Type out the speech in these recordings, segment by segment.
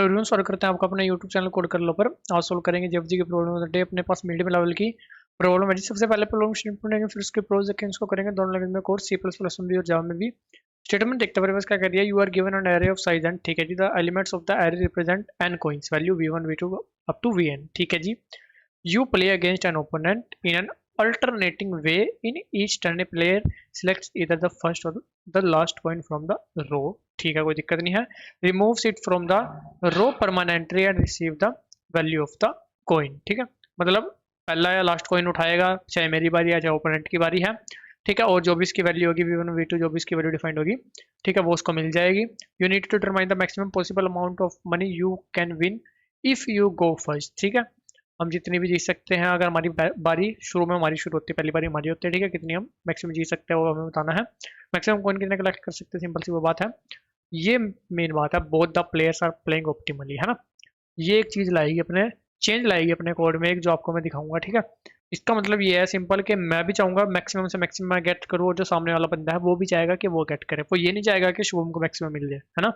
Problem solve करते हैं। आपको अपने यूट्यूब चैनल कोड कर लो पर आज सोल्व करेंगे जेएफजी की प्रॉब्लम ऑफ द डे। अपने पास मीडियम लेवल की प्रॉब्लम है जी। सबसे पहले प्रॉब्लम स्टेटमेंट पढ़ेंगे, फिर उसके प्रोज देखेंगे, उसको करेंगे दोनों लैंग्वेज में कोर्स, सी प्लस प्लस में भी और जावा में भी। स्टेटमेंट देखते हैं क्या कर दिया। You are given an array of size and, ठीक है जी। The elements of the array represent n coins, value v1 v2 up to vn, ठीक है जी। You play against an opponent in an alternating way. In each turn, a player selects either the first or the last coin from the row. ठीक है, कोई दिक्कत नहीं है। Removes it from the row permanently and receive the value of the coin. ठीक है, मतलब पहला या लास्ट कॉइन उठाएगा, चाहे मेरी बारी है चाहे ओपोनेंट की बारी है। ठीक है, और जो भी इसकी वैल्यू होगी v1 v2, जो भी इसकी वैल्यू डिफाइंड होगी, ठीक है, वो उसको मिल जाएगी। You need to determine the maximum possible amount of money you can win if you go first. ठीक है, हम जितनी भी जीत सकते हैं अगर हमारी बारी शुरू में हमारी शुरू होती है, पहली बारी हमारी होती है। ठीक है, कितनी हम मैक्सिमम जीत सकते हैं वो हमें बताना है। मैक्सिमम कॉइन कितने कलेक्ट कर सकते हैं, सिंपल सी वो बात है। ये मेन बात है, both the players are playing optimally, है ना। ये एक चीज लाएगी अपने, चेंज लाएगी अपने कोड में, एक जो आपको मैं दिखाऊंगा। ठीक है, इसका मतलब ये है सिंपल कि मैं भी चाहूंगा मैक्सिमम से मैक्सिमम मैं गेट करूँ, और जो सामने वाला बंदा है वो भी चाहेगा कि वो गेट करे। वो ये नहीं चाहेगा कि शुभम को मैक्सिमम मिल जाए, है ना।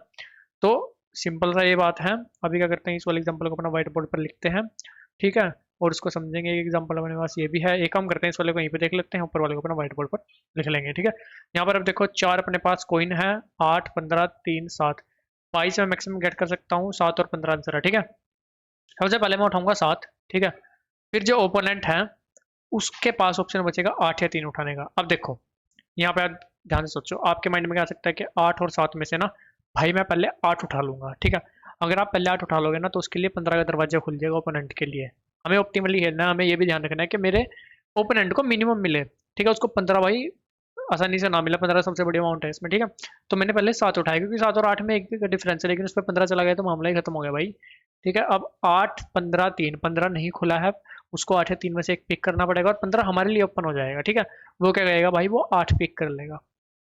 तो सिंपल सा ये बात है। अभी क्या करते हैं, इस वाले एग्जाम्पल को अपना व्हाइट बोर्ड पर लिखते हैं। ठीक है, और उसको समझेंगे। एक एग्जांपल अपने पास ये भी है। एक काम करते हैं, इस वाले को यहीं पे देख लेते हैं, ऊपर वाले को अपना व्हाइट बोर्ड पर लिख लेंगे। ठीक है, यहाँ पर अब देखो चार अपने पास कॉइन है, 8, 15, 3, 7। 22 में मैक्सिमम गेट कर सकता हूँ, 7 और 15 आंसर है। ठीक है, सबसे पहले मैं उठाऊंगा 7। ठीक है, फिर जो ओपोनेंट है उसके पास ऑप्शन बचेगा 8 या 3 उठाने का। अब देखो यहाँ पे आप ध्यान से सोचो, आपके माइंड में क्या आ सकता है कि 8 और 7 में से ना भाई मैं पहले 8 उठा लूंगा। ठीक है, अगर आप पहले 8 उठा लोगे ना तो उसके लिए 15 का दरवाजा खुल जाएगा ओपोनेंट के लिए। हमें ऑप्टिमली खेलना है, हमें ये भी ध्यान रखना है कि मेरे ओपोनेंट को मिनिमम मिले। ठीक है, उसको 15 भाई आसानी से ना मिले, 15 सबसे बड़ी अमाउंट है इसमें। ठीक है, तो मैंने पहले 7 उठाया क्योंकि 7 और 8 में एक का डिफरेंस है, लेकिन उस पर 15 चला गया तो मामला ही खत्म हो गया भाई। ठीक है, अब 8, 15, 3, 15 नहीं खुला है, उसको 8 या 3 में से एक पिक करना पड़ेगा और 15 हमारे लिए ओपन हो जाएगा। ठीक है, वो क्या करेगा भाई, वो 8 पिक कर लेगा।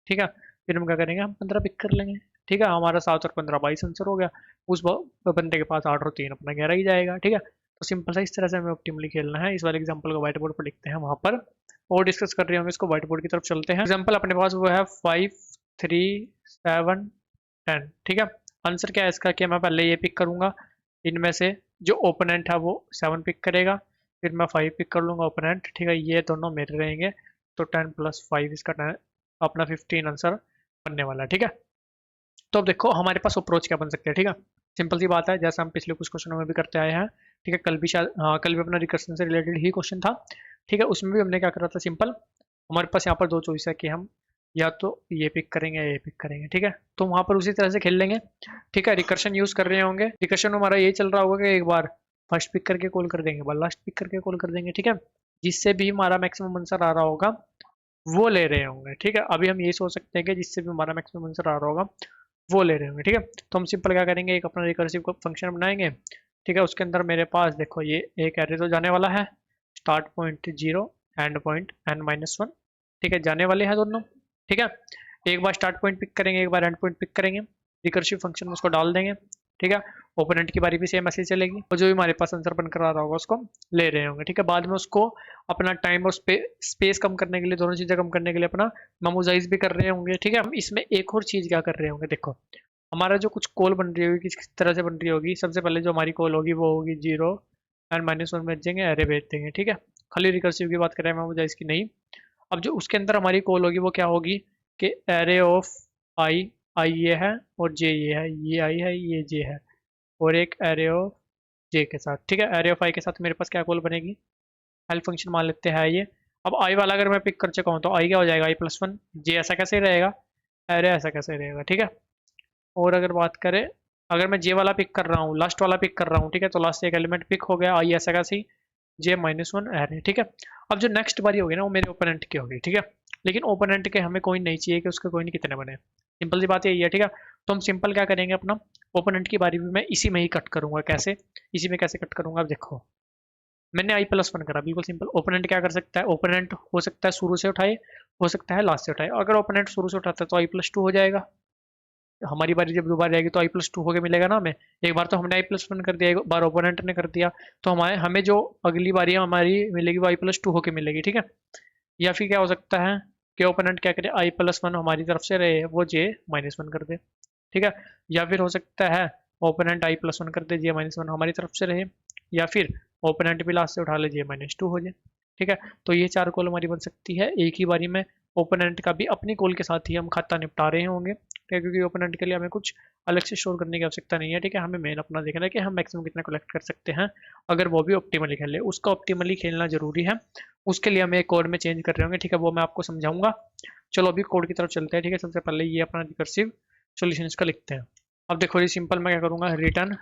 ठीक है, फिर हम क्या करेंगे, हम 15 पिक कर लेंगे। ठीक है, हमारा 7 और 15 22 आंसर हो गया। उस बंदे के पास 8 और 3 अपना 11 ही जाएगा। ठीक है, तो सिंपल सा इस तरह से हमें ऑप्टिमली खेलना है। इस वाले एग्जांपल को व्हाइट बोर्ड पर लिखते हैं, वहां पर और डिस्कस कर रहे होंगे इसको। व्हाइट बोर्ड की तरफ चलते हैं। एग्जांपल अपने पास वो है 5, 3, 7, 10। ठीक है, आंसर क्या है इसका कि मैं पहले ये पिक करूंगा, इनमें से जो ओपोनेंट है वो 7 पिक करेगा, फिर मैं 5 पिक कर लूंगा ओपोनेंट। ठीक है, ये दोनों मेरे रहेंगे, तो 10 + 5 इसका 10 अपना 15 आंसर बनने वाला है। ठीक है, तो अब देखो हमारे पास अप्रोच क्या बन सकते हैं। ठीक है, सिंपल सी बात है, जैसे हम पिछले कुछ क्वेश्चनों में भी करते आए हैं। ठीक है, कल भी शायद, हाँ कल भी अपना रिकर्सन से रिलेटेड ही क्वेश्चन था। ठीक है, उसमें भी हमने क्या करा था, सिंपल हमारे पास यहाँ पर दो चॉइस है कि हम या तो ये पिक करेंगे या ये पिक करेंगे। ठीक है, तो वहाँ पर उसी तरह से खेल लेंगे। ठीक है, रिकर्शन यूज कर रहे होंगे, रिकर्शन हमारा ये चल रहा होगा कि एक बार फर्स्ट पिक करके कॉल कर देंगे, एक बार लास्ट पिक करके कॉल कर देंगे। ठीक है, जिससे भी हमारा मैक्सिमम आंसर आ रहा होगा वो ले रहे होंगे। ठीक है, अभी हम ये सोच सकते हैं कि जिससे भी हमारा मैक्सिमम आंसर आ रहा होगा वो ले रहे होंगे। ठीक है, तो हम सिंपल क्या करेंगे, एक अपना रिकर्सिव फंक्शन बनाएंगे। ठीक है, उसके अंदर मेरे पास देखो ये एक एरे तो जाने वाला है, start point 0, and point n-1। ठीक है, जाने वाले हैं दोनों। ठीक है, एक बार स्टार्ट पॉइंट पिक करेंगे, एक बार एंड पॉइंट पिक करेंगे, रिकर्सिव फंक्शन में उसको डाल देंगे। ठीक है, ओपोनेंट की बारी भी सेम ऐसे चलेगी, और जो भी हमारे पास आंसर बनकर आ रहा होगा उसको ले रहे होंगे। ठीक है, बाद में उसको अपना टाइम और स्पेस कम करने के लिए, दोनों चीजें कम करने के लिए अपना मेमोजाइज भी कर रहे होंगे। ठीक है, हम इसमें एक और चीज क्या कर रहे होंगे, देखो हमारा जो कुछ कॉल बन रही होगी किस तरह से बन रही होगी। सबसे पहले जो हमारी कॉल होगी वो होगी 0 एंड -1 भेज देंगे, एरे भेज देंगे। ठीक है, खाली रिकर्सिव की बात करें मेमोजाइज की नहीं। अब जो उसके अंदर हमारी कॉल होगी वो क्या होगी कि एरे ऑफ आई, आई ये है और जे ये है, ये आई है ये जे है, और एक एरे ऑफ जे के साथ। ठीक है, एरे ऑफ आई के साथ मेरे पास क्या कॉल बनेगी, हेल्प फंक्शन मान लेते हैं ये। अब आई वाला अगर मैं पिक कर चुका हूँ तो आई क्या हो जाएगा, i+1। जे ऐसा कैसे रहेगा, एरे ऐसा कैसे रहेगा। ठीक है, और अगर बात करें, अगर मैं जे वाला पिक कर रहा हूँ, लास्ट वाला पिक कर रहा हूँ, ठीक है, तो लास्ट से एक एलिमेंट पिक हो गया, आई ऐसा कैसे, J-1 एरे। ठीक है, अब जो नेक्स्ट बारी होगी ना वो मेरे ओपोनेंट की होगी। ठीक है, लेकिन ओपोनेंट के हमें कोई नहीं चाहिए कि उसके कोई कितने बने, सिंपल सी बात यही है। ठीक है, तो हम सिंपल क्या करेंगे, अपना ओपोनेंट की बारी भी मैं इसी में ही कट करूंगा। कैसे, इसी में कैसे कट करूंगा, अब देखो मैंने i+1 करा, बिल्कुल सिंपल। ओपोनेंट क्या कर सकता है, ओपोनेंट हो सकता है शुरू से उठाए, हो सकता है लास्ट से उठाए। अगर ओपोनेंट शुरू से उठाता है तो i+2 हो जाएगा, हमारी बारी जब दोबारा आएगी तो i+2 होके मिलेगा ना हमें। एक बार तो हमने i+1 कर दिया, एक बार ओपोनेंट ने कर दिया, तो हमारे हमें जो अगली बारी हमारी मिलेगी वो i+2 होके मिलेगी। ठीक है, या फिर क्या हो सकता है कि ओपोनेंट क्या करे, i+1 हमारी तरफ से रहे वो J-1 कर दे। ठीक है, या फिर हो सकता है ओपोनेंट i+1 कर दे, j-1 हमारी तरफ से रहे, या फिर ओपोनेंट भी लास्ट से उठा ले, j-2 हो जाए। ठीक है, तो ये 4 कॉल हमारी बन सकती है एक ही बारी में। ओपोनेंट का भी अपनी कॉल के साथ ही हम खाता निपटा रहे होंगे, ठीक है, क्योंकि ओपोनेंट के लिए हमें कुछ अलग से स्टोर करने की आवश्यकता नहीं है। ठीक है, हमें मेन अपना देखना है कि हम मैक्सिमम कितना कलेक्ट कर सकते हैं अगर वो भी ऑप्टिमली खेले। उसका ऑप्टिमली खेलना जरूरी है, उसके लिए हमें कोड में चेंज कर रहे होंगे। ठीक है, वो मैं आपको समझाऊंगा। चलो अभी कोड की तरफ चलते हैं। ठीक है, सबसे पहले ये अपना रिकर्सिव सोल्यूशन इसका लिखते हैं। अब देखो ये सिंपल, मैं क्या करूँगा, रिटर्न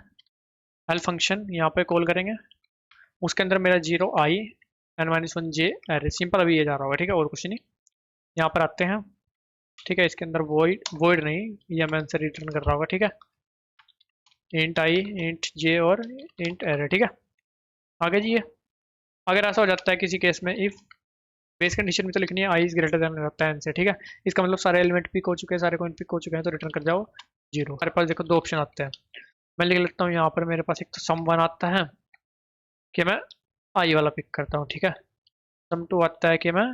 हेल्प फंक्शन यहाँ पे कॉल करेंगे, उसके अंदर मेरा 0i n-1j एरे, सिंपल अभी ये जा रहा होगा। ठीक है, और कुछ नहीं। यहाँ पर आते हैं। ठीक है, इसके अंदर वॉइड नहीं, ये हमें आंसर रिटर्न कर रहा होगा। ठीक है, इंट i इंट j और इंट एरे। ठीक है, आगे जी। अगर ऐसा हो जाता है किसी केस में, इफ बेस कंडीशन में तो लिखनी है i इज ग्रेटर देन रहता है n से। ठीक है, इसका मतलब सारे एलिमेंट पिक हो चुके हैं, सारे कॉइन पिक हो चुके हैं, तो रिटर्न कर जाओ 0। हमारे पास देखो दो ऑप्शन आते हैं, मैं लिख लेता हूँ यहाँ पर। मेरे पास एक तो सम 1 आता है कि मैं i वाला पिक करता हूँ। ठीक है, सम 2 आता है कि मैं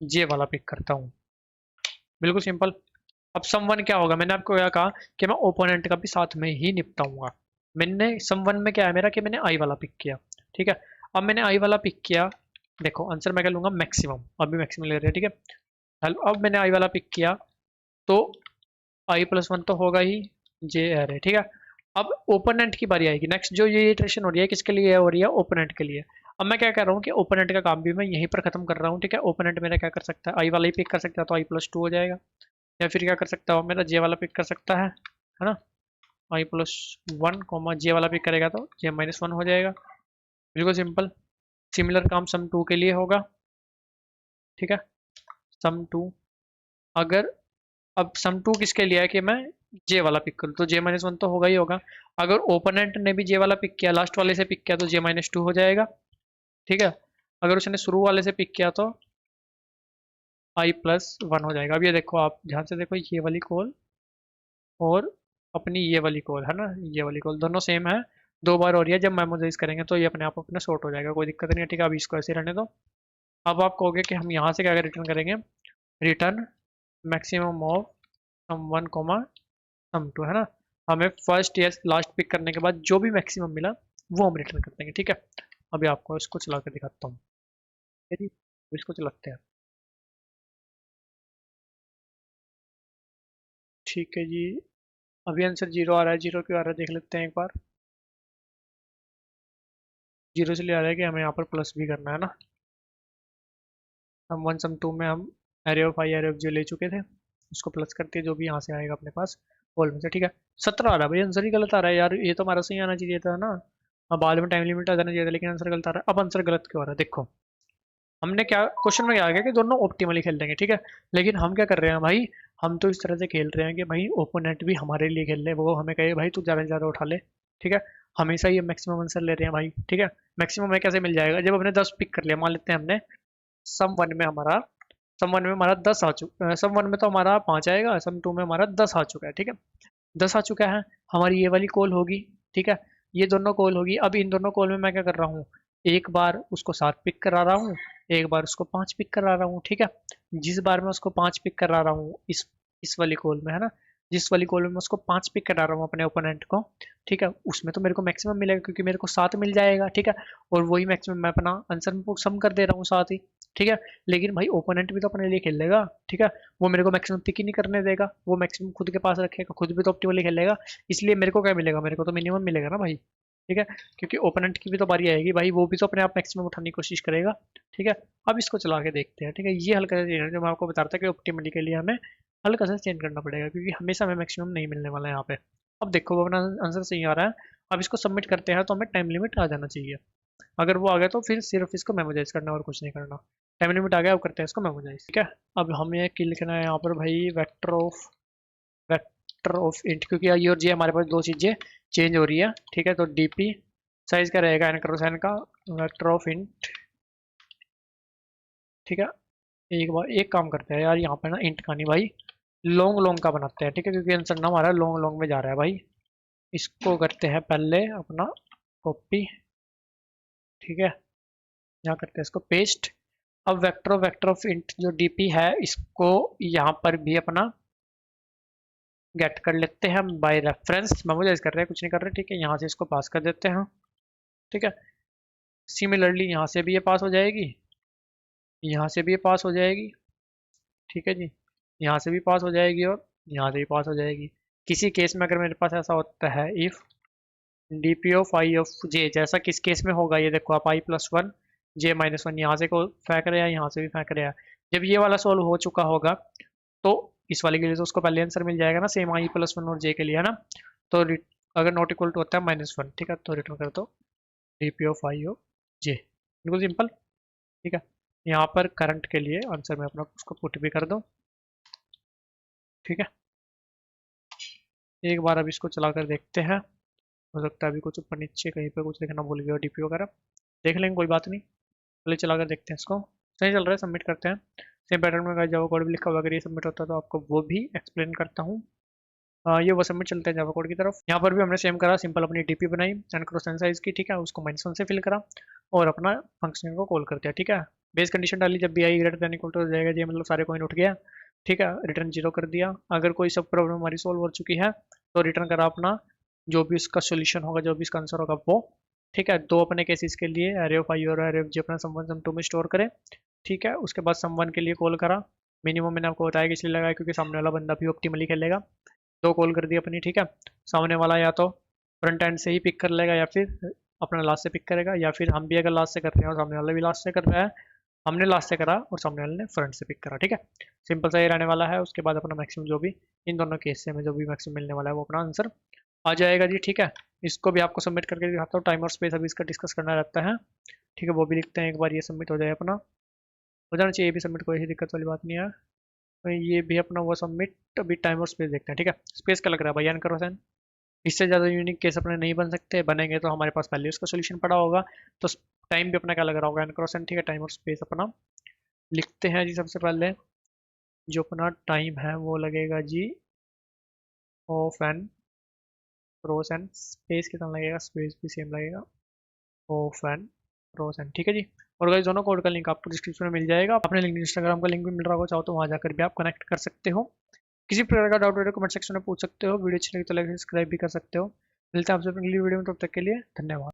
j वाला पिक करता हूँ। बिल्कुल सिंपल। अब सम 1 क्या होगा, मैंने आपको क्या कहा कि मैं ओपोनेंट का भी साथ में ही निपटाऊंगा। मैंने सम 1 में क्या है मेरा कि मैंने i वाला पिक किया। ठीक है, अब मैंने i वाला पिक किया, देखो आंसर मैं क्या लूंगा, मैक्सिमम। अभी मैक्सिमम ले रहे हैं। ठीक है, हेलो, अब मैंने i वाला पिक किया तो i+1 तो होगा ही, j एरे। ठीक है, अब ओपोनेंट की बारी आएगी। नेक्स्ट जो ये इटरेशन हो रही है किसके लिए हो रही है, ओपोनेंट के लिए। अब मैं क्या कर रहा हूँ कि ओपोनेंट का काम भी मैं यहीं पर खत्म कर रहा हूँ। ठीक है, ओपोनेंट मेरा क्या कर सकता है, i वाला ही पिक कर सकता है तो i+2 हो जाएगा, या फिर क्या कर सकता है मेरा j वाला पिक कर सकता है ना, i+1 j वाला पिक करेगा तो j-1 हो जाएगा। बिल्कुल सिंपल। सिमिलर काम सम 2 के लिए होगा। ठीक है, सम 2, अगर अब सम 2 किसके लिए है कि मैं जे वाला पिक करूँ तो j-1 तो होगा ही होगा। अगर ओपोनेंट ने भी जे वाला पिक किया, लास्ट वाले से पिक किया तो j-2 हो जाएगा। ठीक है, अगर उसने शुरू वाले से पिक किया तो i+1 हो जाएगा। अब ये देखो, आप ध्यान से देखो, ये वाली कॉल और अपनी ये वाली कॉल है ना, ये वाली कॉल दोनों सेम है, दो बार हो रही है। जब मेमोराइज करेंगे तो ये अपने आप अपने सॉर्ट हो जाएगा, कोई दिक्कत नहीं है। ठीक है, अब इसको ऐसे रहने दो। अब आप कहोगे कि हम यहाँ से क्या रिटर्न करेंगे, रिटर्न मैक्सिमम ऑफ सम 1 सम 2, है ना। हमें फर्स्ट या लास्ट पिक करने के बाद जो भी मैक्सिमम मिला वो हम रिटर्न कर देंगे। ठीक है, अभी आपको इसको चला कर दिखाता हूँ। ठीक है जी, इसको चलाते हैं। ठीक है जी, अभी आंसर 0 आ रहा है। 0 क्यों आ रहा है देख लेते हैं एक बार। 0 इसलिए आ रहा है कि हमें यहाँ पर प्लस भी करना है ना। सम 1 सम 2 में हम array of i array of j ले चुके थे, उसको प्लस करते जो भी यहाँ से आएगा अपने पास होल में से। ठीक है, 17 आ रहा है भाई, आंसर ही गलत आ रहा है यार, ये तो हमारा सही आना चाहिए था ना। अब बाद में टाइम लिमिट आ जाना चाहिए था, लेकिन आंसर गलत आ रहा है। अब आंसर गलत क्यों आ रहा है देखो, हमने क्या क्वेश्चन में क्या आ गया कि दोनों ऑप्टिमली खेल लेंगे। ठीक है, लेकिन हम क्या कर रहे हैं भाई, हम तो इस तरह से खेल रहे हैं कि भाई ओपोनेंट भी हमारे लिए खेल ले, वो हमें कहे भाई तू ज़्यादा से ज़्यादा उठा ले। ठीक है, हमेशा ये मैक्सिमम आंसर ले रहे हैं भाई। ठीक है, मैक्सिमम हमें कैसे मिल जाएगा, जब हमने 10 पिक कर लिया, मान लेते हैं हमने सम वन में हमारा सम वन में हमारा 10 आ चुका, सम वन में तो हमारा 5 आएगा, सम 2 में हमारा 10 आ चुका है। ठीक है, 10 आ चुका है, हमारी ये वाली कॉल होगी। ठीक है, ये दोनों कॉल होगी। अब इन दोनों कॉल में मैं क्या कर रहा हूँ, एक बार उसको 7 पिक करा रहा हूँ, एक बार उसको 5 पिक करा रहा हूँ। ठीक है, जिस बार मैं उसको 5 पिक करा रहा हूँ इस वाली कॉल में, है ना, जिस वाली कॉल में मैं उसको 5 पिक करा रहा हूँ अपने ओपोनेंट को, ठीक है, उसमें तो मेरे को मैक्सिमम मिलेगा क्योंकि मेरे को 7 मिल जाएगा। ठीक है, और वही मैक्सिमम मैं अपना आंसर में सम कर दे रहा हूँ 7 ही। ठीक है, लेकिन भाई ओपोनेंट भी तो अपने लिए खेल लेगा। ठीक है, वो मेरे को मैक्सिमम पिक ही नहीं करने देगा, वो मैक्सिमम खुद के पास रखेगा, खुद भी तो ऑप्टिमली खेलेगा। इसलिए मेरे को क्या मिलेगा, मेरे को तो मिनिमम मिलेगा ना भाई। ठीक है, क्योंकि ओपोनेंट की भी तो बारी आएगी भाई, वो भी तो अपने आप मैक्सिमम उठाने की कोशिश करेगा। ठीक है, अब इसको चला के देखते हैं। ठीक है, ये हल्का सा चेंज है जो मैं आपको बता रहा था कि ऑप्टिमली के लिए हमें हल्का सा चेंज करना पड़ेगा, क्योंकि हमेशा हमें मैक्सिमम नहीं मिलने वाला है यहाँ पे। अब देखो वो अपना आंसर सही आ रहा है। अब इसको सबमिट करते हैं तो हमें टाइम लिमिट आ जाना चाहिए। अगर वो आ गया तो फिर सिर्फ इसको मेमोराइज करना और कुछ नहीं करना। टाइम लिमिट आ गया, अब करते हैं इसको मेमोराइज। ठीक है, अब हमें की लिखना है यहाँ पर भाई, वेक्टर ऑफ इंट, क्योंकि ये और जे हमारे पास दो चीज़ें चेंज हो रही है। ठीक है, तो डीपी साइज क्या रहेगा एन क्रॉस एन का, वेक्टर ऑफ इंट। ठीक है, एक बार एक काम करते हैं यार, यहाँ पे ना इंट का नहीं भाई, लॉन्ग लॉन्ग का बनाते हैं। ठीक है, क्योंकि आंसर ना हमारा लॉन्ग लॉन्ग में जा रहा है भाई। इसको करते हैं पहले अपना कॉपी। ठीक है, यहाँ करते हैं इसको पेस्ट। अब वेक्टर ऑफ इंट जो डीपी है, इसको यहाँ पर भी अपना गेट कर लेते हैं हम बाय रेफरेंस, मेमोराइज कर रहे हैं, कुछ नहीं कर रहे, ठीक है। यहाँ से इसको पास कर देते हैं, ठीक है। सिमिलरली यहाँ से भी ये पास हो जाएगी, यहाँ से भी ये पास हो जाएगी, ठीक है जी। यहाँ से भी पास हो जाएगी और यहाँ से भी पास हो जाएगी। किसी केस में अगर मेरे पास ऐसा होता है if d p of i of j, जैसा किस केस में होगा, ये देखो आप i+1 j-1 यहाँ से को फेंक रहे हैं, यहाँ से भी फेंक रहे हैं। जब ये वाला सॉल्व हो चुका होगा तो इस वाले के लिए तो उसको पहले आंसर मिल जाएगा ना, सेम i+1 और j के लिए, है ना। तो अगर नॉट इक्वल टू होता है -1, ठीक है, तो रिटर्न कर दो d p of i of j, बिल्कुल सिंपल, ठीक है। यहाँ पर करंट के लिए आंसर में अपना उसको पुट भी कर दो, ठीक है। एक बार अब इसको चला कर देखते हैं, हो सकता है अभी कुछ ऊपर नीचे कहीं पे कुछ लिखना भूल गया डीपी वगैरह, देख लेंगे, कोई बात नहीं। पहले चला कर देखते हैं इसको, सही चल रहा है, सबमिट करते हैं। सेम पैटर्न में जावा कोड भी लिखा हुआ, अगर ये सबमिट होता है तो आपको वो भी एक्सप्लेन करता हूँ। ये वो सबमिट चलते हैं जावा कोड की तरफ। यहाँ पर भी हमने सेम करा, सिंपल अपनी डीपी बनाई एंड क्रॉस साइज की, ठीक है, उसको -1 से फिल करा और अपना फंक्शन को कॉल करते हैं, ठीक है। बेस कंडीशन डाली, जब भी आई ग्रेटर देन इक्वल टू हो जाएगा जी, मतलब सारे कॉइन उठ गया, ठीक है। रिटर्न 0 कर दिया। अगर कोई सब प्रॉब्लम हमारी सोल्व हो चुकी है तो रिटर्न करा अपना जो भी उसका सोल्यूशन होगा, जो भी इसका आंसर होगा वो, ठीक है। दो अपने केसेस के लिए एरे ऑफ आई और एरे ऑफ जे अपना सम 1 सम 2 में स्टोर करें, ठीक है। उसके बाद सम 1 के लिए कॉल करा, मिनिमम मैंने आपको बताया कि इसलिए लगाया क्योंकि सामने वाला बंदा भी ऑप्टिमली खेलेगा। दो कॉल कर दी अपनी, ठीक है। सामने वाला या तो फ्रंट एंड से ही पिक कर लेगा या फिर अपना लास्ट से पिक करेगा, या फिर हम भी अगर लास्ट से कर रहे हैं और सामने वाला भी लास्ट से कर रहा है, हमने लास्ट से करा और सामने वाले ने फ्रंट से पिक करा, ठीक है। सिंपल सा ये रहने वाला है। उसके बाद अपना मैक्सिमम जो भी इन दोनों केस से हमें जो भी मैक्सिमम मिलने वाला है वो अपना आंसर आ जाएगा जी, ठीक है। इसको भी आपको सबमिट करके दिखाता हूँ, टाइम और स्पेस अभी इसका डिस्कस करना रहता है, ठीक है। वो भी लिखते हैं, एक बार ये सबमिट हो जाए अपना, हो जाना चाहिए ये भी सबमिट, कोई दिक्कत वाली बात नहीं है। तो ये भी अपना वो सबमिट, अभी टाइम और स्पेस देखते हैं, ठीक है। स्पेस का लग रहा है भाई एन करो सेन, इससे ज़्यादा यूनिक केस अपने नहीं बन सकते, बनेंगे तो हमारे पास पहले उसका सोल्यूशन पड़ा होगा। तो टाइम भी अपना क्या लग रहा होगा, एन करो सेन, ठीक है। टाइम और स्पेस अपना लिखते हैं जी। सबसे पहले जो अपना टाइम है वो लगेगा g of n cross n, space कितना लगेगा, स्पेस भी सेम लगेगा, ऑफ एन क्रोस एन, ठीक है जी। और गाइस दोनों कोड का लिंक आपको डिस्क्रिप्शन में मिल जाएगा, अपने लिंक इंस्टाग्राम का लिंक भी मिल रहा होगा, चाहो तो वहाँ जाकर भी आप कनेक्ट कर सकते हो। किसी प्रकार का डाउट हो कमेंट सेक्शन में पूछ सकते हो, वीडियो अच्छी लगी तो लाइक सब्सक्राइब भी कर सकते हो। मिलते हैं आपसे अगली वीडियो में, तब तक के लिए धन्यवाद।